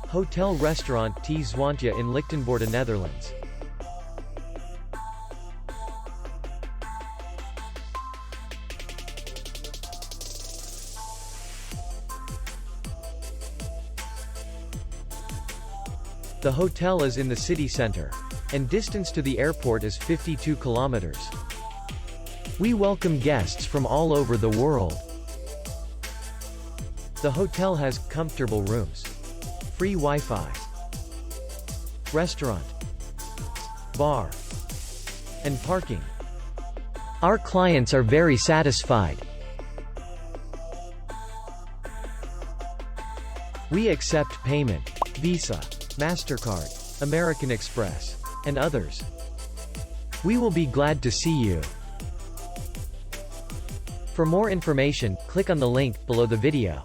Hotel Restaurant T Zwaantje in Lichtenvoorde, Netherlands. The hotel is in the city center, and distance to the airport is 52 kilometers. We welcome guests from all over the world. The hotel has comfortable rooms, free Wi-Fi, restaurant, bar, and parking. Our clients are very satisfied. We accept payment, Visa, MasterCard, American Express, and others. We will be glad to see you. For more information, click on the link below the video.